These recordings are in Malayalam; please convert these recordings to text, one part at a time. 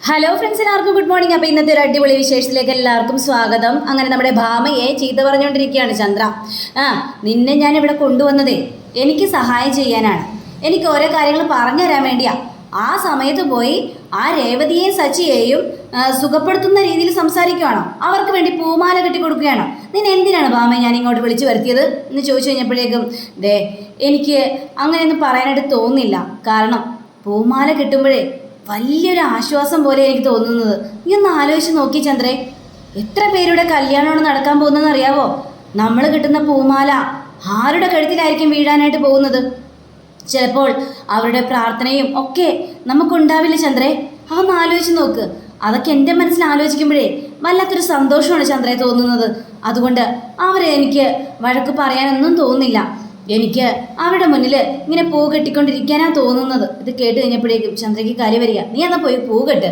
ഹലോ ഫ്രണ്ട്സ്, എല്ലാവർക്കും ഗുഡ് മോർണിംഗ്. അപ്പോൾ ഇന്നത്തെ ഒരു അടിപൊളി വിശേഷത്തിലേക്ക് എല്ലാവർക്കും സ്വാഗതം. അങ്ങനെ നമ്മുടെ ഭാമയെ ചീത്ത പറഞ്ഞുകൊണ്ടിരിക്കുകയാണ് ചന്ദ്ര. നിന്നെ ഞാൻ ഇവിടെ കൊണ്ടുവന്നതേ എനിക്ക് സഹായം ചെയ്യാനാണ്, എനിക്ക് ഓരോ കാര്യങ്ങൾ പറഞ്ഞു തരാൻ വേണ്ടിയാ. ആ സമയത്ത് പോയി ആ രേവതിയെയും സച്ചിയെയും സുഖപ്പെടുത്തുന്ന രീതിയിൽ സംസാരിക്കുകയാണോ? അവർക്ക് വേണ്ടി പൂമാല കെട്ടി കൊടുക്കുകയാണോ? നിന്നെ എന്തിനാണ് ഭാമയെ ഞാൻ ഇങ്ങോട്ട് വിളിച്ചു വരുത്തിയത് എന്ന് ചോദിച്ചു കഴിഞ്ഞപ്പോഴേക്കും എനിക്ക് അങ്ങനെയൊന്നും പറയാനായിട്ട് തോന്നുന്നില്ല. കാരണം പൂമാല കെട്ടുമ്പോഴേ വലിയൊരു ആശ്വാസം പോലെ എനിക്ക് തോന്നുന്നത്. നീ ഒന്ന് ആലോചിച്ച് നോക്കി ചന്ദ്രേ, എത്ര പേരുടെ കല്യാണമാണ് നടക്കാൻ പോകുന്നതെന്ന് അറിയാവോ? നമ്മൾ കിട്ടുന്ന പൂമാല ആരുടെ കഴുത്തിലായിരിക്കും വീഴാനായിട്ട് പോകുന്നത്? ചിലപ്പോൾ അവരുടെ പ്രാർത്ഥനയും ഒക്കെ നമുക്കുണ്ടാവില്ല ചന്ദ്രേ. അതൊന്ന് ആലോചിച്ച് നോക്ക്. അതൊക്കെ എൻ്റെ മനസ്സിൽ ആലോചിക്കുമ്പോഴേ വല്ലാത്തൊരു സന്തോഷമാണ് ചന്ദ്രയെ തോന്നുന്നത്. അതുകൊണ്ട് അവരെ എനിക്ക് വഴക്ക് പറയാനൊന്നും തോന്നുന്നില്ല. എനിക്ക് അവരുടെ മുന്നിൽ ഇങ്ങനെ പൂ കെട്ടിക്കൊണ്ടിരിക്കാനാണ് തോന്നുന്നത്. ഇത് കേട്ട് കഴിഞ്ഞപ്പോഴേക്കും ചന്ദ്രയ്ക്ക് കാര്യം വരിക. നീ എന്നാൽ പോയി പൂ കെട്ട്,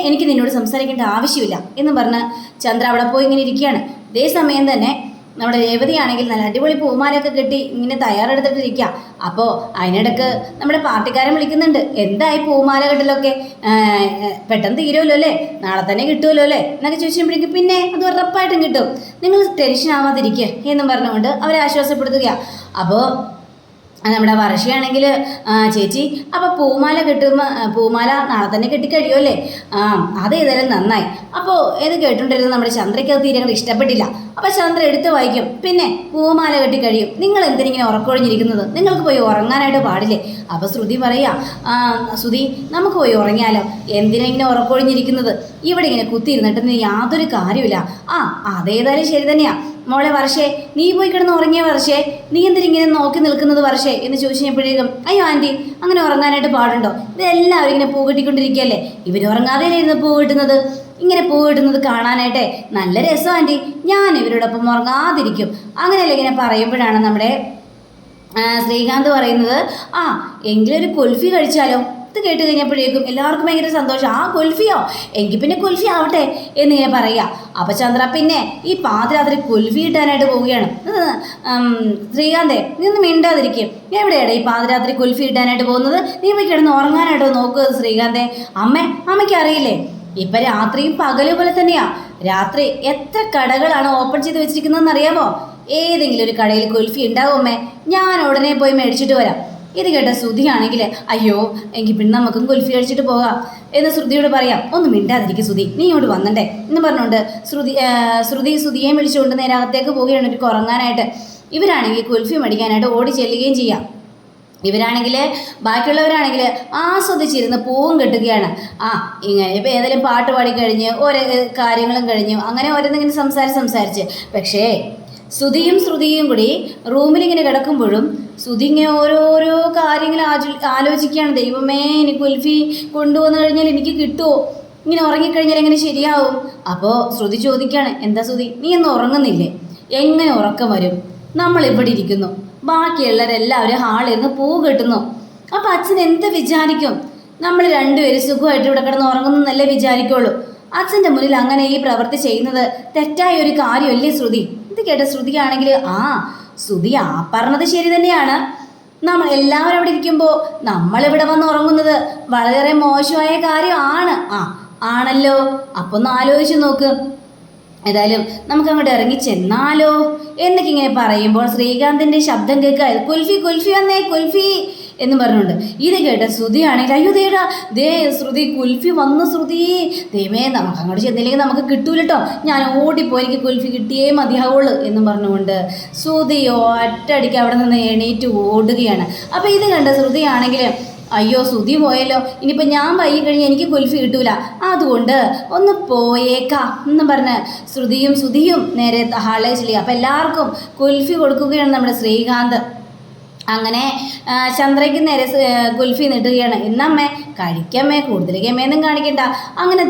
എനിക്ക് നിന്നോട് സംസാരിക്കേണ്ട ആവശ്യമില്ല എന്ന് പറഞ്ഞ് ചന്ദ്ര അവിടെ പോയി ഇങ്ങനെ ഇരിക്കുകയാണ്. ഇതേ സമയം തന്നെ നമ്മുടെ രേവതിയാണെങ്കിൽ നല്ല അടിപൊളി പൂമാലയൊക്കെ കെട്ടി ഇങ്ങനെ തയ്യാറെടുത്തിട്ടിരിക്കുക. അപ്പോൾ അതിനിടക്ക് നമ്മുടെ പാർട്ടിക്കാരൻ വിളിക്കുന്നുണ്ട്. എന്തായി പൂമാല കെട്ടലൊക്കെ? പെട്ടെന്ന് തീരുമല്ലോ അല്ലേ, നാളെ തന്നെ കിട്ടുമല്ലോ അല്ലേ എന്നൊക്കെ ചോദിച്ചപ്പോഴേക്കും പിന്നെ അത് ഉറപ്പായിട്ടും കിട്ടും, നിങ്ങൾ ടെൻഷൻ ആവാതിരിക്കുക എന്നും പറഞ്ഞുകൊണ്ട് അവരെ ആശ്വാസപ്പെടുത്തുകയാണ്. അപ്പോൾ നമ്മുടെ വർഷയാണെങ്കിൽ ചേച്ചി അപ്പോൾ പൂമാല കെട്ടുമ്പോൾ പൂമാല നാളെ തന്നെ കെട്ടിക്കഴിയുമല്ലേ? അതേതായാലും നന്നായി. അപ്പോൾ ഇത് കേട്ടുകൊണ്ടിരുന്നത് നമ്മുടെ ചന്ദ്രയ്ക്ക് അത് തീരെ ഇഷ്ടപ്പെട്ടില്ല. അപ്പോൾ ചന്ദ്ര എടുത്ത് വായിക്കും. പിന്നെ പൂമാല കെട്ടിക്കഴിയും, നിങ്ങൾ എന്തിനിങ്ങനെ ഉറക്കൊഴിഞ്ഞിരിക്കുന്നത്? നിങ്ങൾക്ക് പോയി ഉറങ്ങാനായിട്ട് പാടില്ലേ? അപ്പോൾ ശ്രുതി പറയാ, ശ്രുതി നമുക്ക് പോയി ഉറങ്ങിയാലോ? എന്തിനിങ്ങനെ ഉറക്കൊഴിഞ്ഞിരിക്കുന്നത്? ഇവിടെ ഇങ്ങനെ കുത്തിയിരുന്നിട്ട് യാതൊരു കാര്യമില്ല. അതേതായാലും ശരി തന്നെയാ മോളെ വർഷേ, നീ പോയി കിടന്ന് ഉറങ്ങിയ വർഷേ, നീ എന്തിനിങ്ങനെ നോക്കി നിൽക്കുന്നത് വർഷേ എന്ന് ചോദിച്ചു കഴിഞ്ഞപ്പോഴേക്കും അയ്യോ ആൻറ്റി, അങ്ങനെ ഉറങ്ങാനായിട്ട് പാടുണ്ടോ? ഇതെല്ലാവരും ഇങ്ങനെ പൂ കെട്ടിക്കൊണ്ടിരിക്കുകയല്ലേ, ഇവർ ഉറങ്ങാതെ ഇരുന്ന് പൂ കിട്ടുന്നത്, ഇങ്ങനെ പൂ കിട്ടുന്നത് കാണാനായിട്ടെ നല്ല രസം ആൻറ്റി, ഞാൻ ഇവരോടൊപ്പം ഉറങ്ങാതിരിക്കും. അങ്ങനെയല്ലേ ഇങ്ങനെ പറയുമ്പോഴാണ് നമ്മുടെ ശ്രീകാന്ത് പറയുന്നത്, എങ്കിലും ഒരു കുൽഫി കഴിച്ചാലോ? ഇത് കേട്ട് കഴിഞ്ഞപ്പോഴേക്കും എല്ലാവർക്കും ഭയങ്കര സന്തോഷം. കുൽഫിയോ? എങ്കിൽ പിന്നെ കുൽഫി ആവട്ടെ എന്നിങ്ങനെ പറയുക. അപ്പം ചന്ദ്ര പിന്നെ ഈ പാതിരാത്രി കുൽഫി ഇട്ടാനായിട്ട് പോവുകയാണ്. ശ്രീകാന്തേ, നീ ഒന്ന് മിണ്ടാതിരിക്കും. എവിടെയാണ് ഈ പാതിരാത്രി കുൽഫി ഇട്ടാനായിട്ട് പോകുന്നത്? നീ പോയി കിടന്ന് ഉറങ്ങാനായിട്ടോ നോക്കുക ശ്രീകാന്തേ. അമ്മയ്ക്ക് അറിയില്ലേ, ഇപ്പം രാത്രിയും പകല് പോലെ തന്നെയാ. രാത്രി എത്ര കടകളാണ് ഓപ്പൺ ചെയ്ത് വെച്ചിരിക്കുന്നതെന്ന് അറിയാമോ? ഏതെങ്കിലും ഒരു കടയിൽ കുൽഫി ഉണ്ടാവും അമ്മേ, ഞാൻ ഉടനെ പോയി മേടിച്ചിട്ട് വരാം. ഇത് കേട്ട ശ്രുതിയാണെങ്കിൽ അയ്യോ എങ്കിൽ പിന്നെ നമുക്കും കുൽഫി കഴിച്ചിട്ട് പോകാം എന്ന് ശ്രുതിയോട് പറയാം. ഒന്ന് മിണ്ടാതിരിക്കും ശ്രുതി, നീ ഇങ്ങോട്ട് വന്നണ്ടേ എന്ന് പറഞ്ഞുകൊണ്ട് ശ്രുതിയെ വിളിച്ചുകൊണ്ട് നേരെ അകത്തേക്ക് പോവുകയാണ് ഒരു ഉറങ്ങാനായിട്ട്. ഇവരാണെങ്കിൽ കുൽഫി മേടിക്കാനായിട്ട് ഓടി ചെല്ലുകയും ചെയ്യാം. ഇവരാണെങ്കിൽ ബാക്കിയുള്ളവരാണെങ്കിൽ ആസ്വദിച്ചിരുന്ന് പൂവും കെട്ടുകയാണ്. ഇങ്ങനെ ഇപ്പോൾ ഏതെങ്കിലും പാട്ട് പാടിക്കഴിഞ്ഞ് ഓരോ കാര്യങ്ങളും കഴിഞ്ഞു അങ്ങനെ ഓരോന്നിങ്ങനെ സംസാരിച്ച് പക്ഷേ ശ്രുതിയും കൂടി റൂമിലിങ്ങനെ കിടക്കുമ്പോഴും ശ്രുതി ഇങ്ങനെ ഓരോരോ കാര്യങ്ങൾ ആലോചിക്കുകയാണ്. ദൈവമേ, എനിക്ക് കുൽഫി കൊണ്ടുവന്നു കഴിഞ്ഞാൽ എനിക്ക് കിട്ടുമോ? ഇങ്ങനെ ഉറങ്ങിക്കഴിഞ്ഞാൽ എങ്ങനെ ശരിയാവും? അപ്പോൾ ശ്രുതി ചോദിക്കുകയാണ്, എന്താ ശ്രുതി, നീ ഒന്നും ഉറങ്ങുന്നില്ലേ? എങ്ങനെ ഉറക്കം വരും? നമ്മളിവിടെ ഇരിക്കുന്നു, ബാക്കിയുള്ളവരെല്ലാവരും ഹാളിരുന്ന് പൂ കെട്ടുന്നു. അപ്പോൾ അച്ഛൻ എന്ത് വിചാരിക്കും? നമ്മൾ രണ്ടുപേരും സുഖമായിട്ട് ഇവിടെ കിടന്ന് ഉറങ്ങുന്നല്ലേ വിചാരിക്കുള്ളൂ. അച്ഛൻ്റെ മുന്നിൽ അങ്ങനെ ഈ പ്രവൃത്തി ചെയ്യുന്നത് തെറ്റായ ഒരു കാര്യമല്ലേ ശ്രുതി? ഇത് കേട്ട ശ്രുതിയാണെങ്കിൽ ശ്രുതി പറഞ്ഞത് ശരി തന്നെയാണ്. നമ്മൾ എല്ലാവരും അവിടെ ഇരിക്കുമ്പോൾ നമ്മളിവിടെ വന്ന് ഉറങ്ങുന്നത് വളരെ മോശമായ കാര്യമാണ്. ആണല്ലോ. അപ്പോൾ ഒന്ന് ആലോചിച്ച് നോക്ക്. ഏതായാലും നമുക്ക് അങ്ങോട്ട് ഇറങ്ങി ചെന്നാലോ എന്നൊക്കെ ഇങ്ങനെ പറയുമ്പോൾ ശ്രീകാന്തിൻ്റെ ശബ്ദം കേൾക്കുക, കുൽഫി വന്നേ കുൽഫി എന്ന് പറഞ്ഞുകൊണ്ട്. ഇത് കേട്ട ശ്രുതിയാണെങ്കിൽ അയ്യോ ശ്രുതി കുൽഫി വന്നു ശ്രുതി, ദൈവമേ നമുക്ക് അങ്ങോട്ട് ചെന്നില്ലെങ്കിൽ നമുക്ക് കിട്ടൂലട്ടോ, ഞാൻ ഓടിപ്പോയി എനിക്ക് കുൽഫി കിട്ടിയേ മതിയാവുള്ളൂ എന്നും പറഞ്ഞുകൊണ്ട് ശ്രുതിയോ ഒറ്റയടിക്ക് അവിടെ നിന്ന് എണീറ്റ് ഓടുകയാണ്. അപ്പോൾ ഇത് കണ്ട ശ്രുതിയാണെങ്കിൽ അയ്യോ ശ്രുതി പോയല്ലോ, ഇനിയിപ്പോൾ ഞാൻ വൈകി കഴിഞ്ഞ് എനിക്ക് കുൽഫി കിട്ടൂല, അതുകൊണ്ട് ഒന്ന് പോയേക്കാം എന്നും പറഞ്ഞ് ശ്രുതിയും നേരെ ഹാളിൽ ചെല്ലുക. അപ്പോൾ എല്ലാവർക്കും കുൽഫി കൊടുക്കുകയാണ് നമ്മുടെ ശ്രീകാന്ത്. അങ്ങനെ ചന്ദ്രയ്ക്ക് നേരെ കുൽഫി നീട്ടുകയാണ്. എന്നമ്മേ കഴിക്കമ്മേ, കൂടുതൽ ഗമയൊന്നും കാണിക്കണ്ട. അങ്ങനെ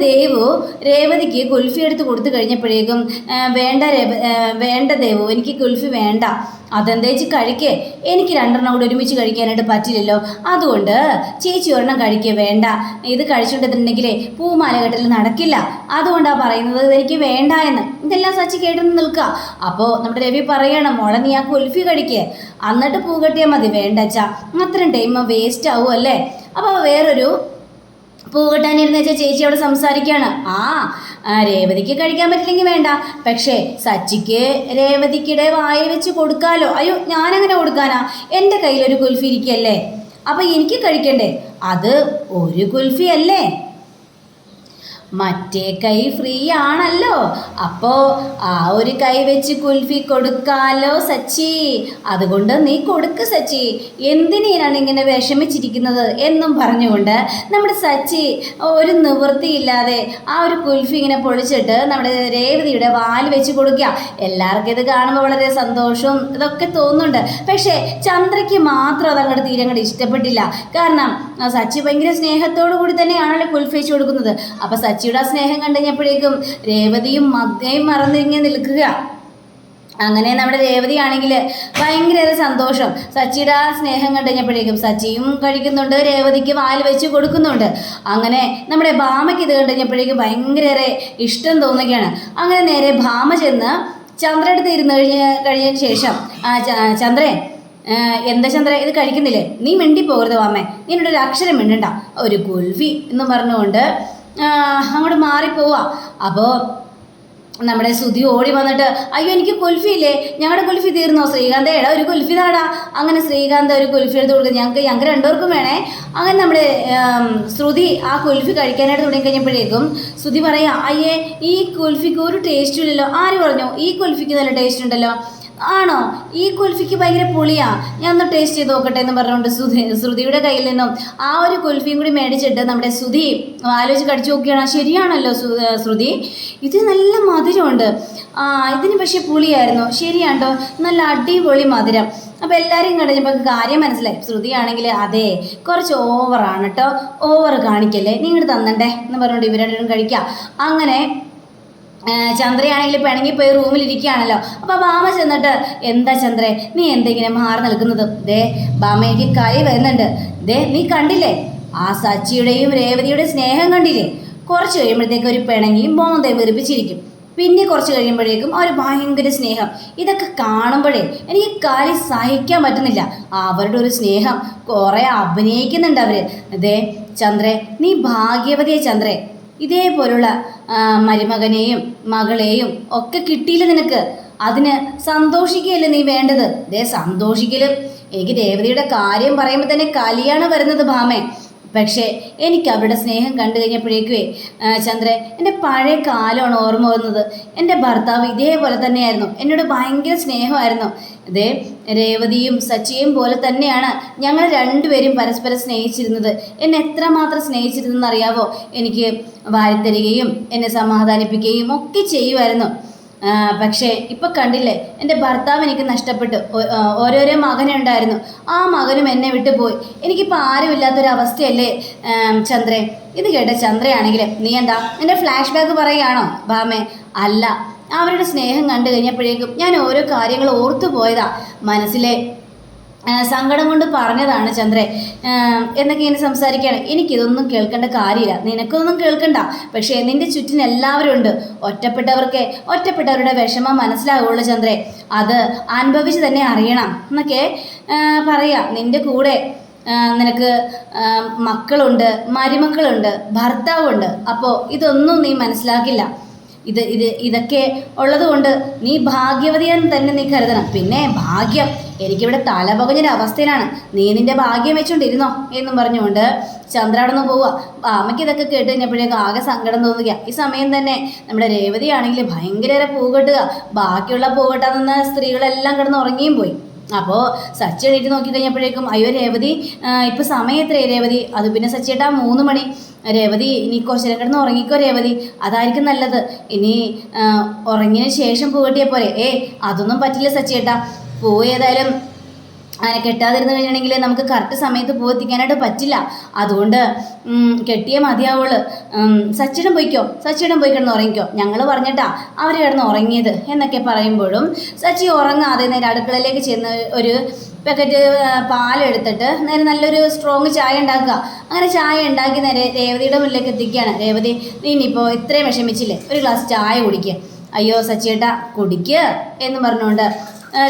രേവതിക്ക് കുൽഫി എടുത്ത് കൊടുത്തു കഴിഞ്ഞപ്പോഴേക്കും വേണ്ട ദേവു, എനിക്ക് കുൽഫി വേണ്ട. അതെന്തേച്ച് കഴിക്കേ, എനിക്ക് രണ്ടെണ്ണം കൂടി ഒരുമിച്ച് കഴിക്കാനായിട്ട് പറ്റില്ലല്ലോ, അതുകൊണ്ട് ചേച്ചി ഒരെണ്ണം കഴിക്കേ. വേണ്ട, ഇത് കഴിച്ചുകൊണ്ടിരുന്നെങ്കിലേ പൂമാല കെട്ടൽ നടക്കില്ല, അതുകൊണ്ടാണ് പറയുന്നത് എനിക്ക് വേണ്ട എന്ന്. ഇതെല്ലാം സച്ചി കേട്ടൊന്ന് നിൽക്കുക. അപ്പോൾ നമ്മുടെ രവി പറയണം, മോളെ നീ ആ കുൽഫി കഴിക്കേ, എന്നിട്ട് പൂ കെട്ടിയാൽ മതി. വേണ്ടച്ചാ, അത്രയും ടൈം വേസ്റ്റ് ആവും അല്ലേ. അപ്പോൾ വേറൊരു പൂവിട്ടാനിരുന്ന് വെച്ചാൽ ചേച്ചി അവിടെ സംസാരിക്കുകയാണ്. രേവതിക്ക് കഴിക്കാൻ പറ്റില്ലെങ്കിൽ വേണ്ട, പക്ഷേ സച്ചിക്ക് രേവതിക്കിടെ വായിൽ വെച്ച് കൊടുക്കാലോ. അയ്യോ, ഞാനങ്ങനെ കൊടുക്കാനാ? എൻ്റെ കയ്യിലൊരു കുൽഫി ഇരിക്കല്ലേ, അപ്പം എനിക്ക് കഴിക്കണ്ടേ? അത് ഒരു കുൽഫി അല്ലേ, മറ്റേ കൈ ഫ്രീ ആണല്ലോ, അപ്പോൾ ആ ഒരു കൈ വെച്ച് കുൽഫി കൊടുക്കാലോ സച്ചി. അതുകൊണ്ട് നീ കൊടുക്ക് സച്ചി, എന്തിനാണ് ഇങ്ങനെ വിഷമിച്ചിരിക്കുന്നത് എന്നും പറഞ്ഞുകൊണ്ട് നമ്മുടെ സച്ചി ഒരു നിവൃത്തിയില്ലാതെ ആ ഒരു കുൽഫി ഇങ്ങനെ പൊളിച്ചിട്ട് നമ്മുടെ രേവതിയുടെ വാല് വെച്ച് കൊടുക്കുക. എല്ലാവർക്കും ഇത് കാണുമ്പോൾ വളരെ സന്തോഷവും ഇതൊക്കെ തോന്നുന്നുണ്ട്. പക്ഷേ ചന്ദ്രയ്ക്ക് മാത്രം അതങ്ങോട്ട് തീരെ അങ്ങോട്ട് ഇഷ്ടപ്പെട്ടില്ല. കാരണം സച്ചി ഭയങ്കര സ്നേഹത്തോടു കൂടി തന്നെയാണല്ലോ കുൽഫി വെച്ച് കൊടുക്കുന്നത്. അപ്പം സച്ചിയുടെ സ്നേഹം കണ്ടുകഴിഞ്ഞപ്പോഴേക്കും രേവതിയും മഗ്നയും മറന്നിങ്ങനെ നിൽക്കുക. അങ്ങനെ നമ്മുടെ രേവതി ആണെങ്കിൽ ഭയങ്കര സന്തോഷം. സച്ചിയുടെ ആ സ്നേഹം കണ്ടുകഴിഞ്ഞപ്പോഴേക്കും സച്ചിയും കഴിക്കുന്നുണ്ട്, രേവതിക്ക് വാല് വെച്ച് കൊടുക്കുന്നുണ്ട്. അങ്ങനെ നമ്മുടെ ഭാമയ്ക്ക് ഇത് കണ്ടുകഴിഞ്ഞപ്പോഴേക്കും ഭയങ്കര ഇഷ്ടം തോന്നുകയാണ്. അങ്ങനെ നേരെ ഭാമ ചെന്ന് ചന്ദ്രയുടെ ഇരുന്ന് കഴിഞ്ഞതിന് ശേഷം ചന്ദ്രേ, എന്താ ചന്ദ്ര ഇത് കഴിക്കുന്നില്ലേ? നീ മിണ്ടി പോകരുത് വാമേ, നീ എന്നോട് ഒരു അക്ഷരം മിണ്ടണ്ട, ഒരു കുൽഫി എന്ന് പറഞ്ഞുകൊണ്ട് അങ്ങോട്ട് മാറിപ്പോവാ. അപ്പോൾ നമ്മുടെ സുധി ഓടി വന്നിട്ട്, അയ്യോ എനിക്ക് കുൽഫി ഇല്ലേ, ഞങ്ങളുടെ കുൽഫി തീർന്നോ? ശ്രീകാന്ത് എടാ ഒരു കുൽഫി താടാ. അങ്ങനെ ശ്രീകാന്ത് ഒരു കുൽഫി എടുത്ത് കൊടുക്കുക, ഞങ്ങൾക്ക് രണ്ടുപേർക്കും വേണേ. അങ്ങനെ നമ്മുടെ ശ്രുതി ആ കുൽഫി കഴിക്കാനായിട്ട് തുടങ്ങി കഴിഞ്ഞപ്പോഴേക്കും ശ്രുതി പറയാം, അയ്യേ ഈ കുൽഫിക്ക് ഒരു ടേസ്റ്റും ഇല്ലല്ലോ. ആര് പറഞ്ഞു? ഈ കുൽഫിക്ക് നല്ല ടേസ്റ്റ് ഉണ്ടല്ലോ. ആണോ? ഈ കുൽഫിക്ക് ഭയങ്കര പുളിയാ, ഞാൻ ഒന്ന് ടേസ്റ്റ് ചെയ്ത് നോക്കട്ടെ എന്ന് പറഞ്ഞുകൊണ്ട് ശ്രുതിയുടെ കയ്യിൽ നിന്നും ആ ഒരു കുൽഫിയും കൂടി മേടിച്ചിട്ട് നമ്മുടെ ശ്രുതി ആലോചിച്ച് കടിച്ചു നോക്കുകയാണ്. ശരിയാണല്ലോ ശ്രുതി, ഇത് നല്ല മധുരമുണ്ട്. ഇതിന് പക്ഷേ പുളിയായിരുന്നു. ശരിയാണ്ടോ, നല്ല അടിപൊളി മധുരം. അപ്പോൾ എല്ലാവരും കഴിഞ്ഞപ്പോൾ കാര്യം മനസ്സിലായി. ശ്രുതിയാണെങ്കിൽ അതെ കുറച്ച് ഓവറാണ് കേട്ടോ, ഓവർ കാണിക്കല്ലേ, നിങ്ങൾ തന്നണ്ടേ എന്ന് പറഞ്ഞുകൊണ്ട് ഇവരും കഴിക്കാം. അങ്ങനെ ചന്ദ്രയാണെങ്കിൽ പിണങ്ങിപ്പോയി റൂമിലിരിക്കുകയാണല്ലോ. അപ്പോൾ ബാമ ചെന്നിട്ട്, എന്താ ചന്ദ്രേ നീ എന്തെങ്ങനെ മാറി നിൽക്കുന്നത്? ദേ ബാമയ്ക്ക് കൈ വരുന്നുണ്ട്. ദേ നീ കണ്ടില്ലേ ആ സച്ചിയുടെയും രേവതിയുടെയും സ്നേഹം കണ്ടില്ലേ? കുറച്ച് കഴിയുമ്പോഴത്തേക്ക് ഒരു പിണങ്ങിയും മോന്തയും വെറുപ്പിച്ചിരിക്കും. പിന്നെ കുറച്ച് കഴിയുമ്പോഴേക്കും ഒരു ഭയങ്കര സ്നേഹം. ഇതൊക്കെ കാണുമ്പോഴേ എനിക്ക് കാര്യം സഹിക്കാൻ പറ്റുന്നില്ല. അവരുടെ ഒരു സ്നേഹം കുറേ അഭിനയിക്കുന്നുണ്ട് അവർ. ദേ ചന്ദ്രേ നീ ഭാഗ്യവതിയെ ചന്ദ്രേ, ഇതേപോലുള്ള മരുമകനെയും മകളെയും ഒക്കെ കിട്ടിയില്ല നിനക്ക്. അതിന് സന്തോഷിക്കുകയല്ലേ നീ വേണ്ടത്. ദേ സന്തോഷിക്കലും. എനിക്ക് രേവതിയുടെ കാര്യം പറയുമ്പോൾ തന്നെ കലിയാണ് വരുന്നത് ഭാമേ. പക്ഷേ എനിക്ക് അവരുടെ സ്നേഹം കണ്ടു കഴിഞ്ഞപ്പോഴേക്കുവേ ചന്ദ്രൻ എൻ്റെ പഴയ കാലമാണ് ഓർമ്മ വന്നത്. എൻ്റെ ഭർത്താവ് ഇതേപോലെ തന്നെയായിരുന്നു, എന്നോട് ഭയങ്കര സ്നേഹമായിരുന്നു. ഇതേ രേവതിയും സച്ചിയും പോലെ തന്നെയാണ് ഞങ്ങൾ രണ്ടുപേരും പരസ്പരം സ്നേഹിച്ചിരുന്നത്. എന്നെ എത്രമാത്രം സ്നേഹിച്ചിരുന്നെന്ന് അറിയാവോ? എനിക്ക് വാരിത്തരികയും എന്നെ സമാധാനിപ്പിക്കുകയും ഒക്കെ ചെയ്യുമായിരുന്നു. പക്ഷേ ഇപ്പം കണ്ടില്ലേ, എൻ്റെ ഭർത്താവ് എനിക്ക് നഷ്ടപ്പെട്ടു. ഓരോരോ മകനുണ്ടായിരുന്നു, ആ മകനും എന്നെ വിട്ടു പോയി. എനിക്കിപ്പോൾ ആരുമില്ലാത്തൊരവസ്ഥയല്ലേ ചന്ദ്രേ. ഇത് കേട്ട ചന്ദ്രയാണെങ്കിൽ നീ എന്താ എൻ്റെ ഫ്ലാഷ് ബാക്ക് പറയുകയാണോ ഭാമേ? അല്ല, അവരുടെ സ്നേഹം കണ്ടു കഴിഞ്ഞപ്പോഴേക്കും ഞാൻ ഓരോ കാര്യങ്ങൾ ഓർത്തു പോയതാ. മനസ്സിലെ സങ്കടം കൊണ്ട് പറഞ്ഞതാണ് ചന്ദ്രൻ എന്നൊക്കെ ഇങ്ങനെ സംസാരിക്കുകയാണ്. എനിക്കിതൊന്നും കേൾക്കേണ്ട കാര്യമില്ല, നിനക്കൊന്നും കേൾക്കണ്ട. പക്ഷേ നിൻ്റെ ചുറ്റിന് എല്ലാവരും ഉണ്ട്. ഒറ്റപ്പെട്ടവരുടെ വിഷമം മനസ്സിലാവുള്ളൂ ചന്ദ്രൻ. അത് അനുഭവിച്ച് തന്നെ അറിയണം എന്നൊക്കെ പറയാം. നിൻ്റെ കൂടെ നിനക്ക് മക്കളുണ്ട്, മരുമക്കളുണ്ട്, ഭർത്താവുണ്ട്. അപ്പോൾ ഇതൊന്നും നീ മനസ്സിലാക്കില്ല. ഇതൊക്കെ ഉള്ളതുകൊണ്ട് നീ ഭാഗ്യവതിയാന്ന് തന്നെ നീ കരുതണം. പിന്നെ ഭാഗ്യം, എനിക്കിവിടെ തലപകഞ്ഞൊരവസ്ഥയിലാണ്, നീ നിൻ്റെ ഭാഗ്യം വെച്ചുകൊണ്ടിരുന്നോ എന്നും പറഞ്ഞുകൊണ്ട് ചന്ദ്ര അവിടെ നിന്ന് പോവുക. അമ്മയ്ക്ക് ഇതൊക്കെ കേട്ട് കഴിഞ്ഞപ്പോഴേക്കും ആകെ സങ്കടം തോന്നുക. ഈ സമയം തന്നെ നമ്മുടെ രേവതിയാണെങ്കിൽ ഭയങ്കര പൂകെട്ടുക. ബാക്കിയുള്ള പൂകെട്ടാന്ന് സ്ത്രീകളെല്ലാം കിടന്ന് ഉറങ്ങിയും പോയി. അപ്പോൾ സച്ചി എണീറ്റ് നോക്കിക്കഴിഞ്ഞപ്പോഴേക്കും അയ്യോ രേവതി ഇപ്പോൾ സമയം എത്രയായി രേവതി? അത് പിന്നെ സച്ചിയേട്ടാ 3 മണി. രേവതി ഇനി കുറച്ച് നേരം കിടന്ന് ഉറങ്ങിക്കോ രേവതി, അതായിരിക്കും നല്ലത്. ഇനി ഉറങ്ങിയതിന് ശേഷം പൂകെട്ടിയാൽ പോരെ? അതൊന്നും പറ്റില്ല സച്ചിയേട്ടാ, ഏതായാലും അങ്ങനെ കെട്ടാതിരുന്ന് കഴിഞ്ഞിട്ടുണ്ടെങ്കിൽ നമുക്ക് കറക്റ്റ് സമയത്ത് എത്തിക്കാനായിട്ട് പറ്റില്ല. അതുകൊണ്ട് കെട്ടിയേ മതിയാവുള്ളൂ. സച്ചിയിടം പോയി കിടന്ന് ഉറങ്ങിക്കോ, ഞങ്ങൾ പറഞ്ഞിട്ടാ അവർ കിടന്ന് ഉറങ്ങിയത് എന്നൊക്കെ പറയുമ്പോഴും സച്ചി ഉറങ്ങാതെ നേരെ അടുക്കളയിലേക്ക് ചെന്ന് ഒരു പാക്കറ്റ് പാലെടുത്തിട്ട് നേരെ നല്ലൊരു സ്ട്രോങ് ചായ ഉണ്ടാക്കുക. അങ്ങനെ ചായ ഉണ്ടാക്കി നേരെ രേവതിയുടെ മുന്നിലേക്ക് എത്തിക്കുകയാണ്. രേവതി നീ ഇനിയിപ്പോൾ ഇത്രയും വിഷമിച്ചില്ലേ, ഒരു ഗ്ലാസ് ചായ കുടിക്കുക. അയ്യോ സച്ചിയേട്ടാ കുടിക്കുക എന്ന് പറഞ്ഞുകൊണ്ട്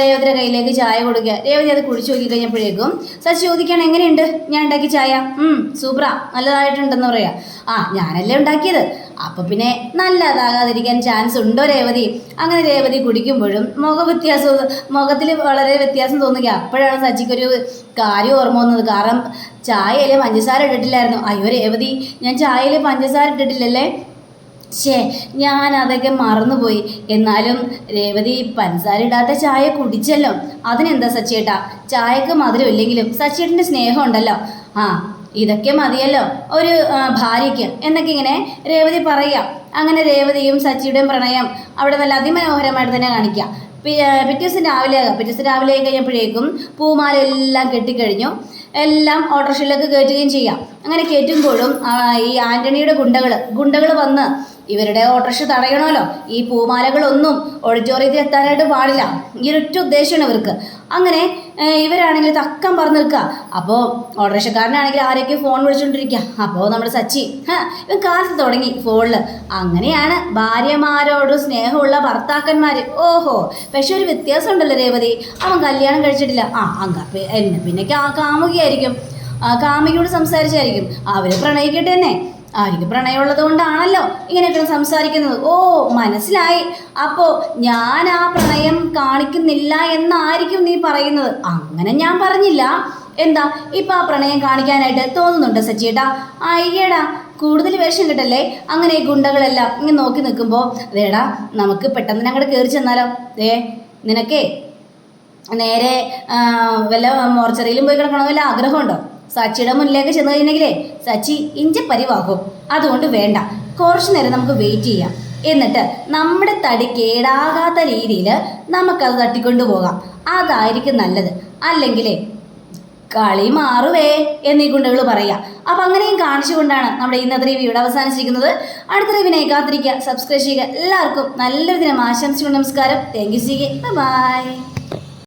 രേവതിയുടെ കയ്യിലേക്ക് ചായ കൊടുക്കുക. രേവതി അത് കുടിച്ചു നോക്കി കഴിഞ്ഞപ്പോഴേക്കും സച്ചി ചോദിക്കുകയാണ്, എങ്ങനെയുണ്ട് ഞാൻ ഉണ്ടാക്കിയ ചായ? സൂപ്പറാ, നല്ലതായിട്ടുണ്ടെന്ന് പറയാം. ഞാനല്ലേ ഉണ്ടാക്കിയത്, അപ്പം പിന്നെ നല്ലതാകാതിരിക്കാൻ ചാൻസ് ഉണ്ടോ രേവതി? അങ്ങനെ രേവതി കുടിക്കുമ്പോഴും മുഖത്തിൽ വളരെ വ്യത്യാസം തോന്നുക. അപ്പോഴാണ് സച്ചിക്കൊരു കാര്യം ഓർമ്മ വന്നത്. കാരണം ചായയിൽ പഞ്ചസാര ഇട്ടിട്ടില്ലായിരുന്നു. അയ്യോ രേവതി, ഞാൻ ചായയിൽ പഞ്ചസാര ഇട്ടിട്ടില്ലല്ലേ? ഞാൻ അതൊക്കെ മറന്നുപോയി. എന്നാലും രേവതി പഞ്ചസാര ഇടാത്ത ചായ കുടിച്ചല്ലോ, അതിനെന്താ സച്ചിയേട്ടാ? ചായക്ക് മധുരം ഇല്ലെങ്കിലും സച്ചിയേട്ടൻ്റെ സ്നേഹം ഉണ്ടല്ലോ. ഇതൊക്കെ മതിയല്ലോ ഒരു ഭാര്യയ്ക്ക് എന്നൊക്കെ ഇങ്ങനെ രേവതി പറയുക. അങ്ങനെ രേവതിയും സച്ചിയുടെയും പ്രണയം അവിടെ നല്ല അതിമനോഹരമായിട്ട് തന്നെ കാണിക്കുക. പിറ്റേ ദിവസം രാവിലെ കഴിഞ്ഞപ്പോഴേക്കും പൂമാല എല്ലാം കെട്ടിക്കഴിഞ്ഞു. എല്ലാം ഓട്ടോറിക്ഷയിലേക്ക് കയറ്റുകയും ചെയ്യാം. അങ്ങനെ കയറ്റുമ്പോഴും ഈ ആൻ്റണിയുടെ ഗുണ്ടകൾ വന്ന് ഇവരുടെ ഓട്ടോറിക്ഷ തടയണമല്ലോ. ഈ പൂമാലകളൊന്നും ഓഡിറ്റോറിയത്തിൽ എത്താനായിട്ട് പാടില്ല. ഈ ഒരൊറ്റ ഉദ്ദേശമാണ് ഇവർക്ക്. അങ്ങനെ ഇവരാണെങ്കിൽ തക്കം പറഞ്ഞു നിൽക്കുക. അപ്പോൾ ഓട്ടോറിക്ഷക്കാരനാണെങ്കിൽ ആരൊക്കെ ഫോൺ വിളിച്ചുകൊണ്ടിരിക്കുക. അപ്പോൾ നമ്മുടെ സച്ചി ഇവൻ കാലത്ത് തുടങ്ങി ഫോണിൽ. അങ്ങനെയാണ് ഭാര്യമാരോട് സ്നേഹമുള്ള ഭർത്താക്കന്മാർ. ഓഹോ, പക്ഷെ ഒരു വ്യത്യാസം ഉണ്ടല്ലോ രേവതി, അവൻ കല്യാണം കഴിച്ചിട്ടില്ല. എന്നെ പിന്നെ കാമുകിയായിരിക്കും, കാമുകിയോട് സംസാരിച്ചായിരിക്കും. അവർ പ്രണയിക്കട്ടെ തന്നെ. അവർക്ക് പ്രണയമുള്ളത് കൊണ്ടാണല്ലോ ഇങ്ങനെയൊക്കെ സംസാരിക്കുന്നത്. മനസ്സിലായി. അപ്പോൾ ഞാൻ ആ പ്രണയം കാണിക്കുന്നില്ല എന്നായിരിക്കും നീ പറയുന്നത്. അങ്ങനെ ഞാൻ പറഞ്ഞില്ല. എന്താ ഇപ്പം ആ പ്രണയം കാണിക്കാനായിട്ട് തോന്നുന്നുണ്ടോ സച്ചിയേട്ടാ? അയ്യടാ, കൂടുതൽ വേഷം കിട്ടല്ലേ. അങ്ങനെ ഈ ഗുണ്ടകളെല്ലാം ഇങ്ങനെ നോക്കി നിൽക്കുമ്പോൾ അതേടാ, നമുക്ക് പെട്ടെന്ന് അങ്ങോട്ട് കയറി ചെന്നാലോ? നിനക്കേ നേരെ വല്ല മോർച്ചറിയിലും പോയി കിടക്കണോ വല്ല ആഗ്രഹമുണ്ടോ? സച്ചിയുടെ മുന്നിലേക്ക് ചെന്ന് കഴിഞ്ഞെങ്കിലേ സച്ചി ഇഞ്ചപ്പരിവാകും. അതുകൊണ്ട് വേണ്ട, കുറച്ചു നേരം നമുക്ക് വെയിറ്റ് ചെയ്യാം. എന്നിട്ട് നമ്മുടെ തടി കേടാകാത്ത രീതിയിൽ നമുക്കത് തട്ടിക്കൊണ്ടു പോകാം. അതായിരിക്കും നല്ലത്. അല്ലെങ്കിലേ കളി മാറുവേ എന്നീ ഗുണ്ടകൾ പറയാം. അപ്പം അങ്ങനെയും കാണിച്ചുകൊണ്ടാണ് നമ്മുടെ ഇന്നത്തെ റിവ്യൂ ഇവിടെ അവസാനിച്ചിരിക്കുന്നത്. അടുത്ത റിവ്യൂവിനായി കാത്തിരിക്കുക, സബ്സ്ക്രൈബ് ചെയ്യുക. എല്ലാവർക്കും നല്ലൊരു ദിനം ആശംസിച്ചുകൊണ്ട് നമസ്കാരം. Thank you. ബൈ.